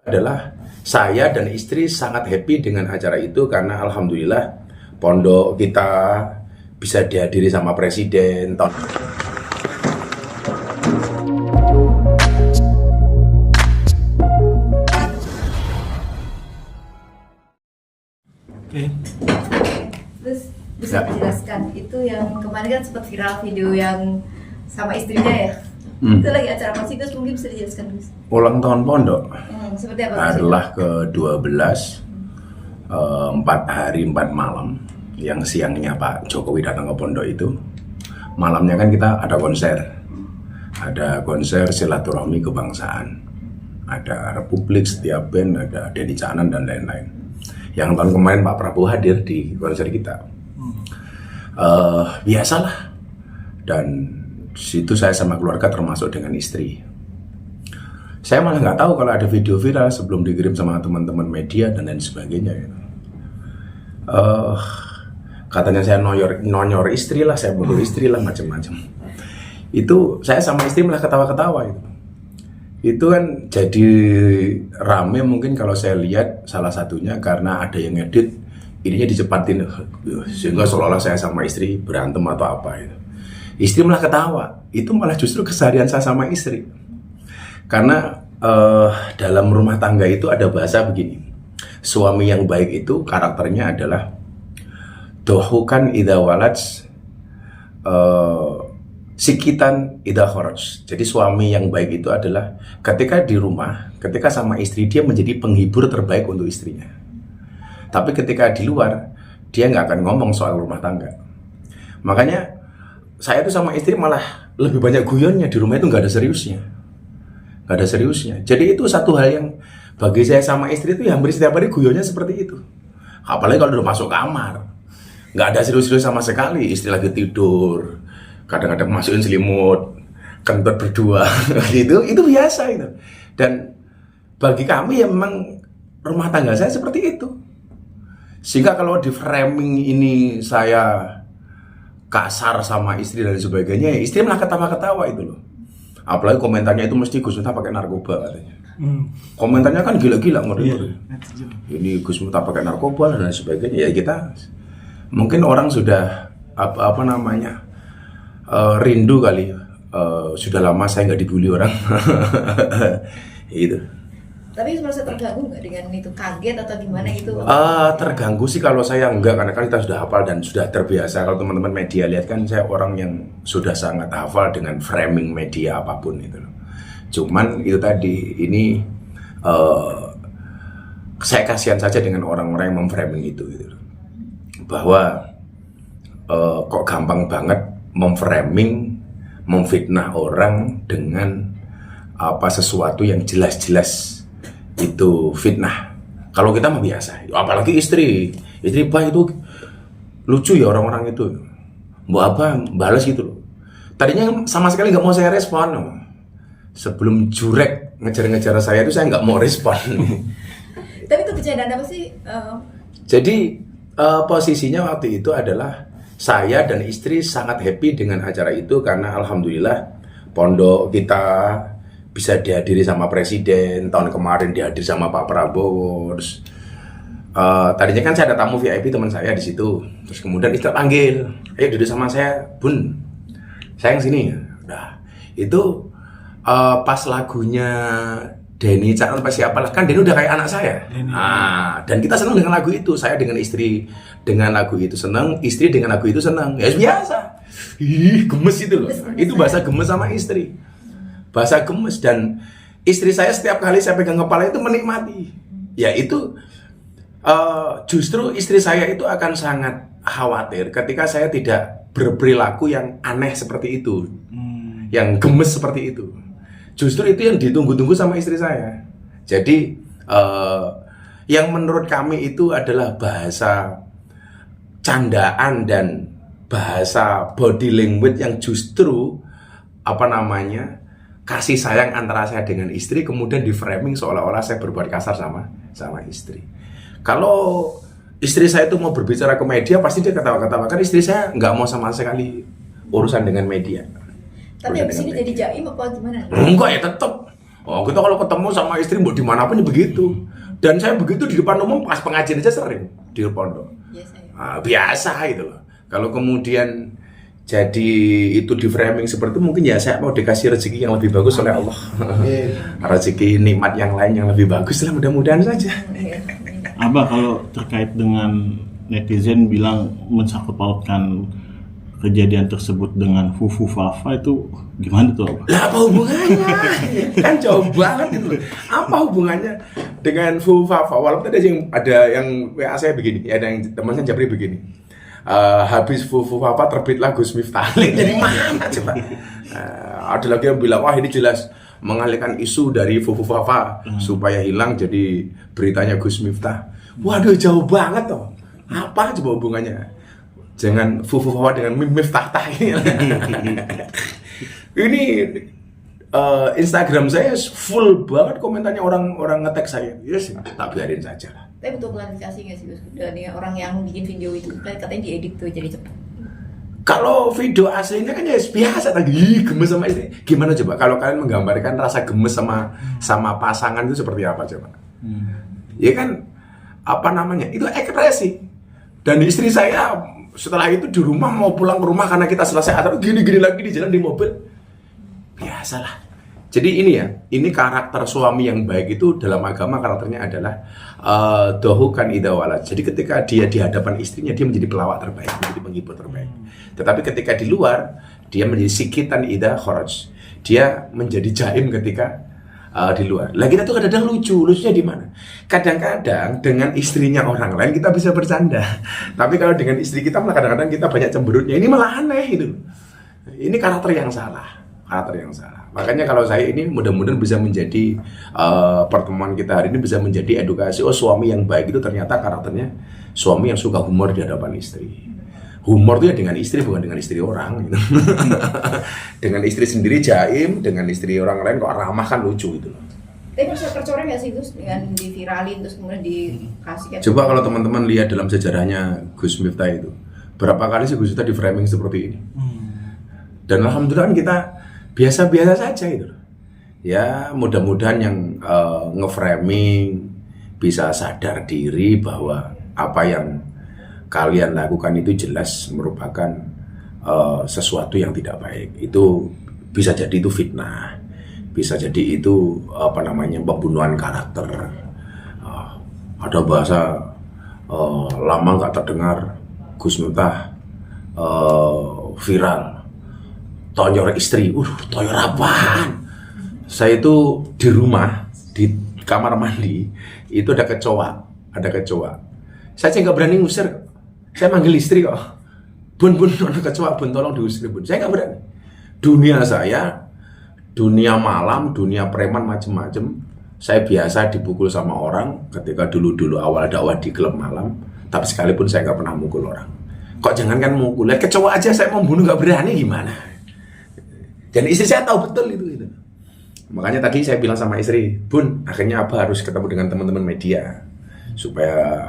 adalah saya dan istri sangat happy dengan acara itu karena alhamdulillah pondok kita bisa dihadiri sama presiden tahun. Oke. Terus bisa dijelaskan itu yang kemarin kan sempat viral video yang sama istrinya ya? Itu lagi acara apa sih Gus? Mungkin bisa dijelaskan Gus? Ulang tahun pondok Seperti apa Gus? adalah ke-12 4 hari 4 malam. Yang siangnya Pak Jokowi datang ke pondok itu, malamnya kan kita ada konser silaturahmi kebangsaan, ada Republik, Setiap Band, ada Denny Canan dan lain-lain. Yang tahun kemarin Pak Prabowo hadir di konser kita. Biasalah, dan situ saya sama keluarga termasuk dengan istri. Saya malah nggak tahu kalau ada video viral sebelum dikirim sama teman-teman media dan lain sebagainya. Katanya saya nonyor istri lah, saya pukul istri lah, macam-macam. Itu saya sama istri malah ketawa-ketawa itu. Itu kan jadi rame mungkin kalau saya lihat salah satunya karena ada yang ngedit ininya dicepatin sehingga seolah-olah saya sama istri berantem atau apa itu. Istri malah ketawa. Itu malah justru keseharian saya sama istri. Karena dalam rumah tangga itu ada bahasa begini. Suami yang baik itu karakternya adalah dohukan idha walaj sikitan idha kharaj. Jadi suami yang baik itu adalah ketika di rumah, ketika sama istri dia menjadi penghibur terbaik untuk istrinya. Tapi ketika di luar, dia nggak akan ngomong soal rumah tangga. Makanya saya tuh sama istri malah lebih banyak guyonnya, di rumah itu nggak ada seriusnya. Nggak ada seriusnya. Jadi itu satu hal yang bagi saya sama istri itu ya hampir setiap hari guyonnya seperti itu. Apalagi kalau udah masuk kamar. Nggak ada serius-serius sama sekali, istri lagi tidur, kadang-kadang masukin selimut, kentut berdua, gitu, itu biasa itu. Dan bagi kami ya memang rumah tangga saya seperti itu. Sehingga kalau di framing ini saya kasar sama istri dan sebagainya, ya istri malah ketawa-ketawa itu loh. Apalagi komentarnya itu mesti Gus Miftah pakai narkoba katanya. Komentarnya kan gila-gila, ngeri-ngeri. Ini Gus Miftah pakai narkoba dan sebagainya, ya kita mungkin orang sudah apa namanya rindu kali, sudah lama saya nggak dibully orang. Itu. Tapi merasa terganggu nggak dengan itu, kaget atau gimana gitu? Terganggu sih kalau saya enggak, karena kan kita sudah hafal dan sudah terbiasa. Kalau teman-teman media lihat kan saya orang yang sudah sangat hafal dengan framing media apapun itu. Cuman itu tadi, ini saya kasihan saja dengan orang-orang yang memframing itu gitu. Bahwa kok gampang banget memframing, memfitnah orang dengan apa sesuatu yang jelas-jelas itu fitnah. Kalau kita mah biasa, apalagi istri bah itu lucu ya orang-orang itu. Mbak apa balas gitu loh. Tadinya sama sekali nggak mau saya respon. Sebelum jurek ngejar-ngejar saya itu saya nggak mau respon. Tapi itu kejadian apa sih? Jadi posisinya waktu itu adalah saya dan istri sangat happy dengan acara itu karena alhamdulillah pondok kita bisa dihadiri sama presiden, tahun kemarin dihadiri sama Pak Prabowo. Terus tadinya kan saya ada tamu VIP teman saya di situ. Terus kemudian istri panggil, ayo duduk sama saya, Bun. Sayang sini. Nah, itu pas lagunya Denny Canan apa siapa lah, kan Denny udah kayak anak saya. Dan kita senang dengan lagu itu. Saya dengan istri dengan lagu itu senang, istri dengan lagu itu senang. Ya biasa. Gemes itu loh. Itu bahasa gemes sama istri. Bahasa gemes, dan istri saya setiap kali saya pegang kepala itu menikmati. Ya itu justru istri saya itu akan sangat khawatir ketika saya tidak berperilaku yang aneh seperti itu. Yang gemes seperti itu. Justru itu yang ditunggu-tunggu sama istri saya. Jadi yang menurut kami itu adalah bahasa candaan dan bahasa body language yang justru apa namanya kasih sayang antara saya dengan istri, kemudian di framing seolah-olah saya berbuat kasar sama istri. Kalau istri saya itu mau berbicara ke media pasti dia ketawa-ketawa. Kan istri saya nggak mau sama sekali urusan dengan media. Tapi habis ini jadi jaim apa gimana? Enggak ya, tetap Oh, kita kalau ketemu sama istri mau dimanapun ya begitu. Dan saya begitu di depan umum pas pengajian aja sering di pondok. Biasa itu loh. Kalau kemudian jadi itu di framing seperti itu, mungkin ya saya mau dikasih rezeki yang lebih bagus oleh Allah. Rezeki nikmat yang lain yang lebih bagus lah, mudah-mudahan saja. Abah, kalau terkait dengan netizen bilang mensangkut pautkan kejadian tersebut dengan Fufu Fafa, itu gimana tuh Abah? Lah apa hubungannya? Kan jauh banget itu. Apa hubungannya dengan Fufu Fafa? Walaupun ada yang WA saya begini, ada yang teman saya Jabri begini. Habis Fufu Fafa terbitlah Gus Miftah. Jadi mana coba? Ada lagi yang bilang, wah ini jelas mengalihkan isu dari Fufu Fafa supaya hilang jadi beritanya Gus Miftah. Waduh, jauh banget toh. Apa coba hubungannya? Jangan Fufu Fafa dengan Miftah ini. Ini Instagram saya full banget komentarnya orang nge-tag saya. Yes, tak biarin saja lah. Tapi butuh klarifikasi nggak sih Gus? Dari orang yang bikin video itu katanya diedit tuh jadi cepat. Kalau video aslinya kan ya biasa tadi gemes sama istri. Gimana coba kalau kalian menggambarkan rasa gemes sama pasangan itu seperti apa coba? Ya kan apa namanya? Itu ekspresi. Dan istri saya setelah itu di rumah mau pulang ke rumah karena kita selesai atau gini-gini lagi di jalan di mobil. Biasalah. Jadi ini karakter suami yang baik itu dalam agama karakternya adalah dohukan idawala. Jadi ketika dia di hadapan istrinya dia menjadi pelawak terbaik, menjadi penghibur terbaik. Tetapi ketika di luar dia menjadi sikitan ida kharaj. Dia menjadi jaim ketika di luar. Lah kita tuh kadang-kadang lucunya di mana? Kadang-kadang dengan istrinya orang lain kita bisa bercanda. Tapi kalau dengan istri kita malah kadang-kadang kita banyak cemberutnya. Ini malah aneh itu. Ini karakter yang salah. Makanya kalau saya ini mudah-mudahan bisa menjadi pertemuan kita hari ini bisa menjadi edukasi. Oh, suami yang baik itu ternyata karakternya suami yang suka humor di hadapan istri. Humor itu ya dengan istri, bukan dengan istri orang gitu. Dengan istri sendiri jaim, dengan istri orang lain kok ramah kan lucu gitu loh. Tapi bisa tercoreng nggak sih Gus dengan diviralin terus kemudian dikasihkan? Coba kalau teman-teman lihat dalam sejarahnya Gus Miftah itu, berapa kali sih Gus Miftah di framing seperti ini? Dan alhamdulillah kita biasa-biasa saja itu loh. Ya mudah-mudahan yang nge-framing bisa sadar diri bahwa apa yang kalian lakukan itu jelas merupakan sesuatu yang tidak baik. Itu bisa jadi itu fitnah, bisa jadi itu pembunuhan karakter. Ada bahasa lama nggak terdengar Gus Miftah viral, tonyor istri. Tonyor apaan? Saya itu di rumah di kamar mandi itu ada kecoa. Saya nggak berani ngusir. Saya manggil istri kok, bun ada kecoa, bun tolong diusir bun. Saya nggak berani. Dunia malam, dunia preman macem-macem. Saya biasa dipukul sama orang ketika dulu awal dakwah di klub malam. Tapi sekalipun saya nggak pernah mukul orang. Kok jangankan mukul, lihat kecoa aja saya membunuh nggak berani gimana? Dan istri saya tahu betul itu. Makanya tadi saya bilang sama istri, bun, akhirnya Abah harus ketemu dengan teman-teman media supaya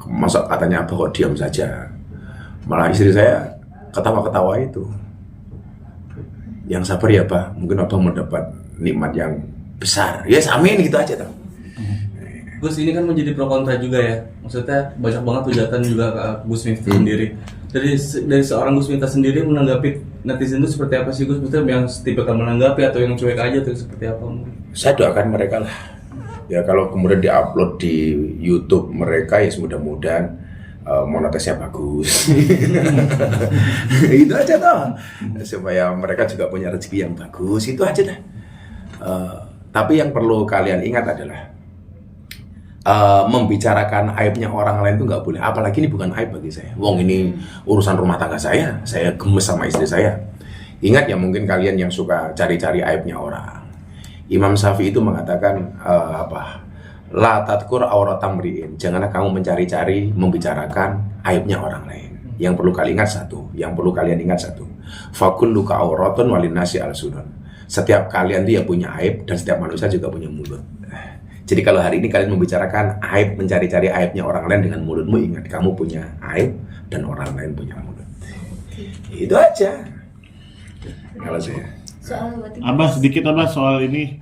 masa katanya Abah kok diam saja. Malah istri saya ketawa-ketawa itu. Yang sabar ya Abah, mungkin Abah mendapat nikmat yang besar. Yes, amin gitu aja tuh. Gus, ini kan menjadi pro kontra juga ya. Maksudnya banyak banget hujatan juga ke Gus Miftah sendiri. Dari seorang Gus Miftah sendiri menanggapi netizen itu seperti apa sih Gus? Maksudnya yang tipe menanggapi atau yang cuek aja tuh seperti apa? Saya doakan mereka lah. Ya kalau kemudian diupload di YouTube mereka ya mudah-mudahan monetisnya bagus. Itu aja toh. Supaya mereka juga punya rezeki yang bagus, itu aja dah. Tapi yang perlu kalian ingat adalah membicarakan aibnya orang lain itu nggak boleh. Apalagi ini bukan aib bagi saya. Wong ini urusan rumah tangga saya gemes sama istri saya. Ingat ya, mungkin kalian yang suka cari-cari aibnya orang. Imam Syafi'i itu mengatakan la tadkur auratam ri'in. Janganlah kamu mencari-cari membicarakan aibnya orang lain. Yang perlu kalian ingat satu. Fakulluka auratun walinasi al-sunan. Setiap kalian itu ya punya aib dan setiap manusia juga punya mulut. Jadi kalau hari ini kalian membicarakan aib, mencari-cari aibnya orang lain dengan mulutmu, ingat kamu punya aib dan orang lain punya mulut. Itu aja. Kalau saya. soal berarti Abah sedikit Abah soal ini